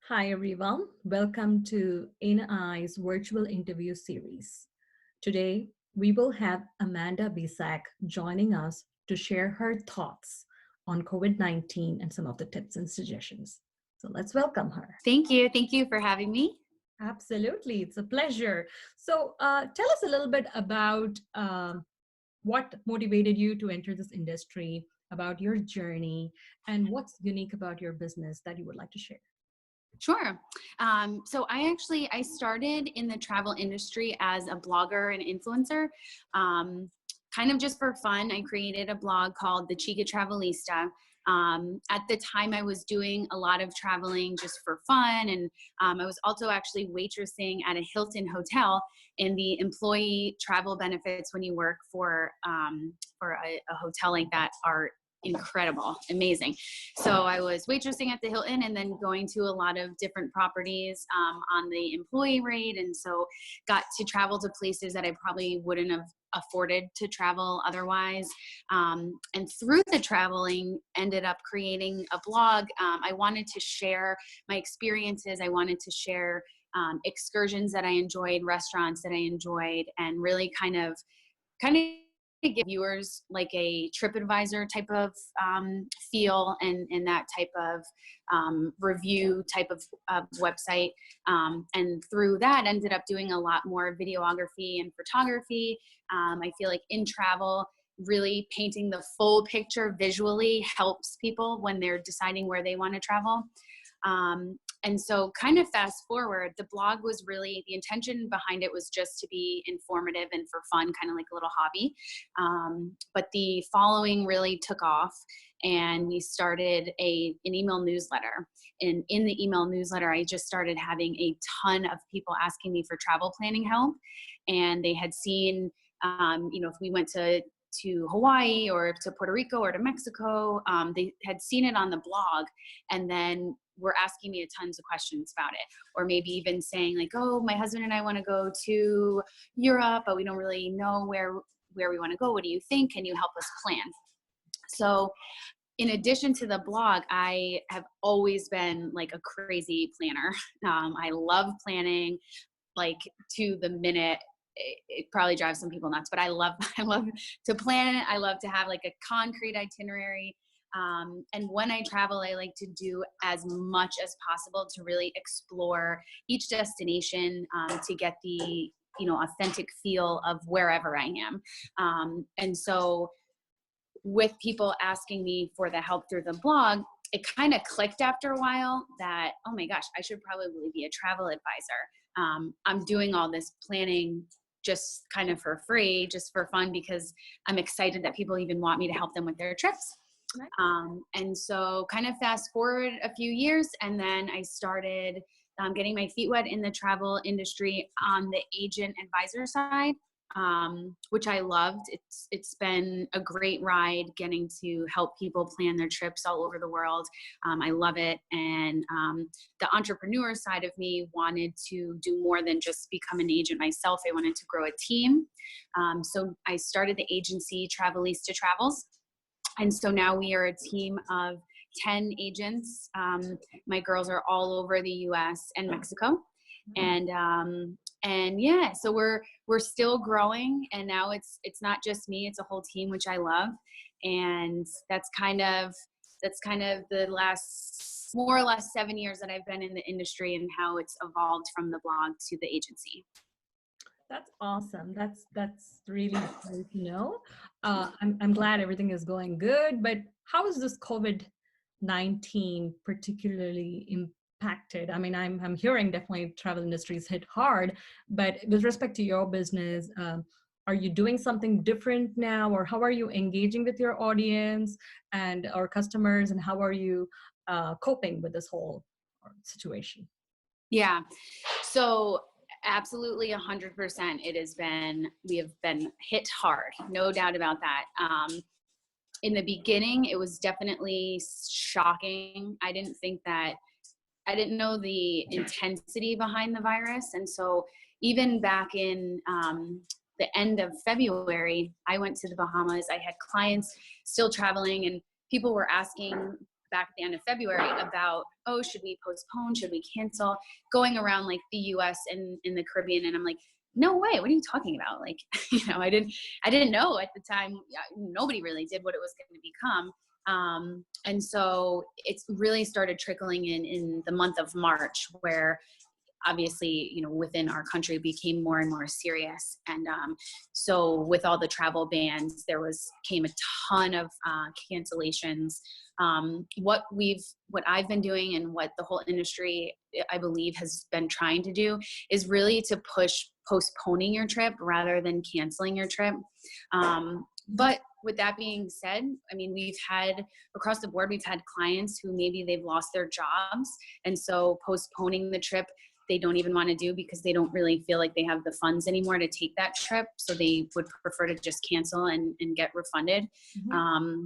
Hi, everyone. Welcome to InEye's virtual interview series. Today, we will have Amanda Bisack joining us to share her thoughts on COVID-19 and some of the tips and suggestions. So let's welcome her. Thank you. Thank you for having me. Absolutely. It's a pleasure. So tell us a little bit about what motivated you to enter this industry, about your journey, and what's unique about your business that you would like to share. Sure. So I started in the travel industry as a blogger and influencer. Kind of just for fun. I created a blog called the Travelista. At the time I was doing a lot of traveling just for fun. And I was also actually waitressing at a Hilton hotel in the employee travel benefits when you work for a hotel like that are incredible, amazing. So I was waitressing at the Hilton and then going to a lot of different properties on the employee rate. And so got to travel to places that I probably wouldn't have afforded to travel otherwise. And through the traveling, ended up creating a blog. I wanted to share my experiences. I wanted to share excursions that I enjoyed, restaurants that I enjoyed, and really kind of give viewers like a TripAdvisor type of feel and that type of review type of website. And through that ended up doing a lot more videography and photography. I feel like in travel, really painting the full picture visually helps people when they're deciding where they want to travel. And so kind of fast forward, the blog was really, the intention behind it was just to be informative and for fun, kind of like a little hobby. But the following really took off and we started an email newsletter. And in the email newsletter, I just started having a ton of people asking me for travel planning help. And they had seen, if we went to Hawaii or to Puerto Rico or to Mexico, they had seen it on the blog and then were asking me tons of questions about it, or maybe even saying like, oh, my husband and I want to go to Europe, but we don't really know where we want to go. What do you think? Can you help us plan? So in addition to the blog, I have always been like a crazy planner. I love planning like to the minute. It probably drives some people nuts, but I love to plan it. I love to have like a concrete itinerary. And when I travel, I like to do as much as possible to really explore each destination to get the authentic feel of wherever I am. And so with people asking me for the help through the blog, it kind of clicked after a while that, oh my gosh, I should probably be a travel advisor. I'm doing all this planning just kind of for free, just for fun, because I'm excited that people even want me to help them with their trips. Right. And so kind of fast forward a few years, and then I started getting my feet wet in the travel industry on the agent advisor side, which I loved. It's been a great ride getting to help people plan their trips all over the world. I love it. And the entrepreneur side of me wanted to do more than just become an agent myself. I wanted to grow a team. So I started the agency Travelista Travels. And so now we are a team of 10 agents. My girls are all over the US and Mexico. And yeah, so we're still growing, and now it's not just me, it's a whole team, which I love. And that's kind of the last more or less 7 years that I've been in the industry and how it's evolved from the blog to the agency. That's awesome. That's really great to know. I'm glad everything is going good, but how is this COVID-19 particularly impacted? I mean, I'm hearing definitely travel industries hit hard, but with respect to your business, are you doing something different now, or how are you engaging with your audience and our customers, and how are you coping with this whole situation? Yeah. So absolutely 100%. We have been hit hard, no doubt about that. In the beginning, it was definitely shocking. I didn't know the intensity behind the virus. And so even back in the end of February, I went to the Bahamas. I had clients still traveling, and people were asking back at the end of February about, oh, should we postpone? Should we cancel? Going around like the US and in the Caribbean. And I'm like, no way. What are you talking about? Like, I didn't know at the time. Nobody really did what it was going to become. And so it's really started trickling in the month of March, where obviously, within our country became more and more serious. And so with all the travel bans, came a ton of cancellations. What I've been doing and what the whole industry, I believe, has been trying to do is really to push postponing your trip rather than canceling your trip. But with that being said, I mean, across the board, we've had clients who maybe they've lost their jobs. And so postponing the trip, they don't even want to do because they don't really feel like they have the funds anymore to take that trip. So they would prefer to just cancel and get refunded. Mm-hmm.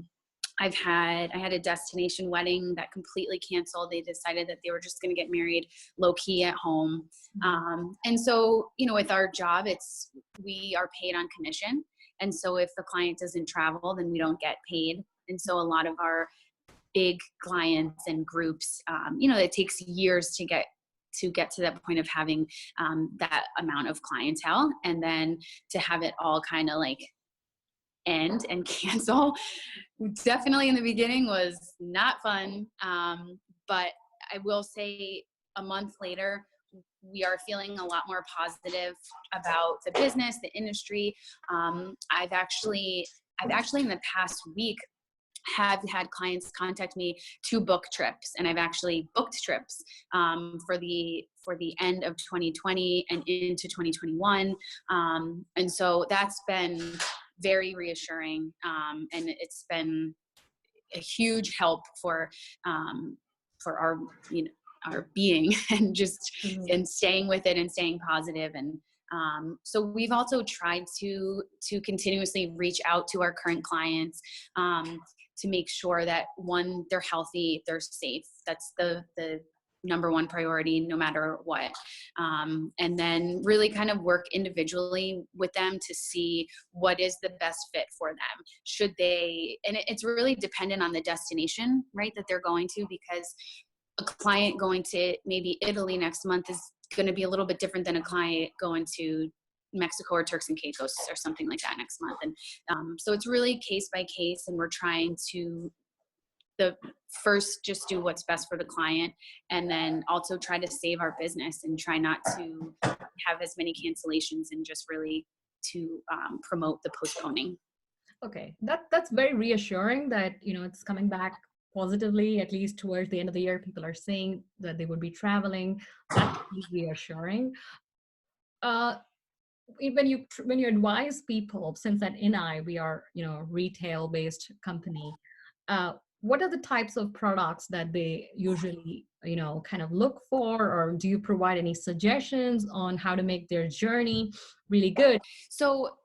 I had a destination wedding that completely canceled. They decided that they were just going to get married low key at home. And so, with our job, we are paid on commission. And so if the client doesn't travel, then we don't get paid. And so a lot of our big clients and groups, it takes years to get to that point of having that amount of clientele, and then to have it all kind of like end and cancel. Definitely in the beginning was not fun. But I will say a month later, we are feeling a lot more positive about the business, the industry. I've actually in the past week have had clients contact me to book trips, and I've actually booked trips for the end of 2020 and into 2021. And so that's been very reassuring, and it's been a huge help for our our being and just and staying with it and staying positive. And so we've also tried to continuously reach out to our current clients to make sure that, one, they're healthy, they're safe. That's the number one priority, no matter what. And then really kind of work individually with them to see what is the best fit for them. Should they, and it's really dependent on the destination, right, that they're going to, because a client going to maybe Italy next month is going to be a little bit different than a client going to Mexico or Turks and Caicos or something like that next month. And so it's really case by case, and we're trying to first just do what's best for the client, and then also try to save our business and try not to have as many cancellations, and just really to promote the postponing. Okay, that's very reassuring that it's coming back positively. At least towards the end of the year, people are saying that they would be traveling. That's reassuring. When you advise people, since at InEye we are retail based company, what are the types of products that they usually kind of look for, or do you provide any suggestions on how to make their journey really good? So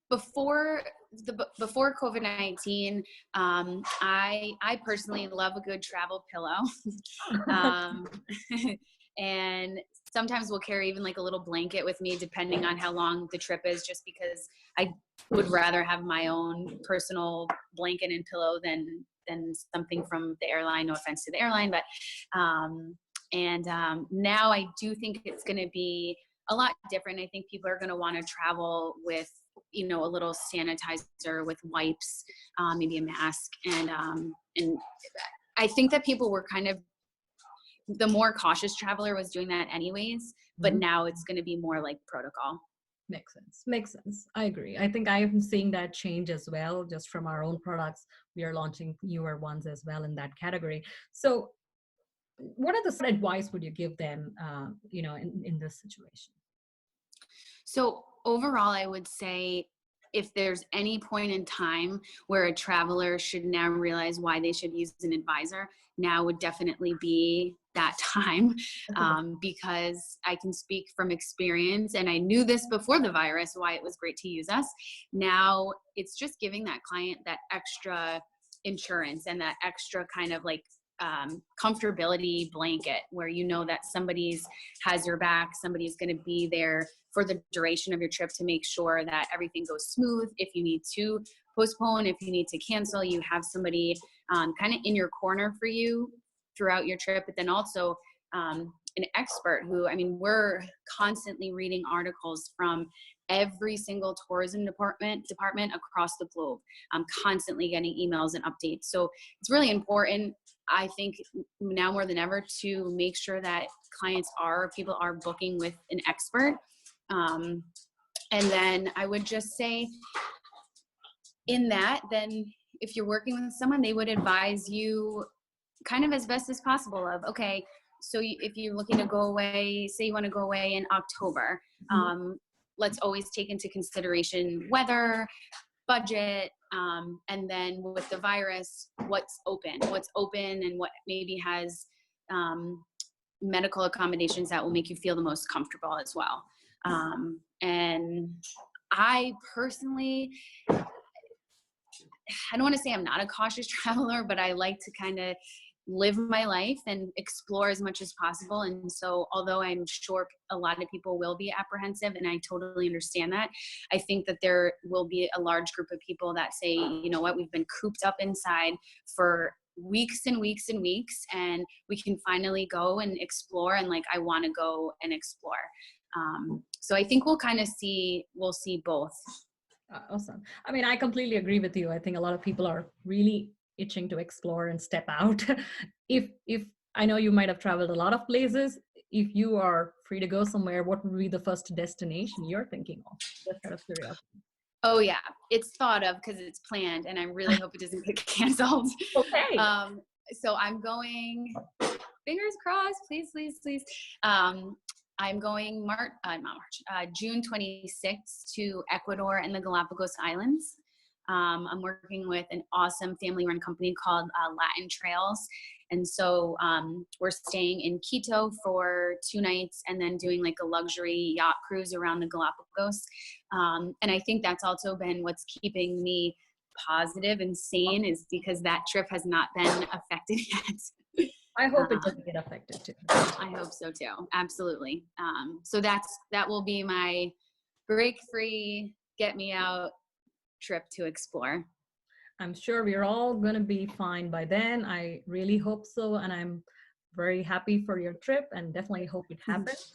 before COVID-19, I personally love a good travel pillow. And sometimes we'll carry even like a little blanket with me, depending on how long the trip is, just because I would rather have my own personal blanket and pillow than something from the airline. No offense to the airline, but now I do think it's going to be a lot different. I think people are going to want to travel with a little sanitizer, with wipes, maybe a mask, and I think that people were kind of, the more cautious traveler was doing that anyways, but now it's going to be more like protocol. Makes sense. I agree. I think I am seeing that change as well, just from our own products. We are launching newer ones as well in that category. So what advice would you give them, in this situation? So overall, I would say, if there's any point in time where a traveler should now realize why they should use an advisor, now would definitely be that time, because I can speak from experience, and I knew this before the virus, why it was great to use us. Now it's just giving that client that extra insurance and that extra kind of like comfortability blanket, where that somebody's has your back, somebody's going to be there for the duration of your trip to make sure that everything goes smooth. If you need to postpone, if you need to cancel, you have somebody kind of in your corner for you throughout your trip. But then also an expert who, I mean, we're constantly reading articles from every single tourism department across the globe. I'm constantly getting emails and updates. So it's really important, I think, now more than ever, to make sure that people are booking with an expert. And then I would just say in that, then if you're working with someone, they would advise you kind of as best as possible of, okay, so if you're looking to go away, say you want to go away in October, let's always take into consideration weather, budget, and then with the virus, what's open and what maybe has medical accommodations that will make you feel the most comfortable as well. And I personally, I don't want to say I'm not a cautious traveler, but I like to kind of live my life and explore as much as possible. And so although I'm sure a lot of people will be apprehensive, and I totally understand that, I think that there will be a large group of people that say, you know what, we've been cooped up inside for weeks and weeks and weeks, and we can finally go and explore, and like, I want to go and explore. So I think we'll see both. Awesome. I mean, I completely agree with you. I think a lot of people are really itching to explore and step out. If I know you might have traveled a lot of places, if you are free to go somewhere, what would be the first destination you're thinking of? Just out of curiosity. Oh yeah, it's thought of because it's planned, and I really hope it doesn't get canceled. Okay. So I'm going, fingers crossed, please. I'm going June 26th to Ecuador and the Galapagos Islands. I'm working with an awesome family-run company called Latin Trails. And so we're staying in Quito for 2 nights and then doing like a luxury yacht cruise around the Galapagos. And I think that's also been what's keeping me positive and sane, is because that trip has not been affected yet. I hope it doesn't get affected too. I hope so too. Absolutely. So that will be my break-free, get me out trip to explore. I'm sure we're all going to be fine by then. I really hope so. And I'm very happy for your trip and definitely hope it happens.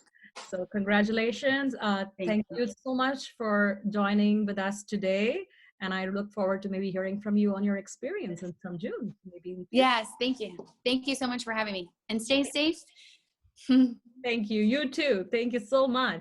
So congratulations. Thank you so much for joining with us today. And I look forward to maybe hearing from you on your experience in some June. Maybe. Yes, thank you. Thank you so much for having me. And stay safe. Thank you. You too. Thank you so much.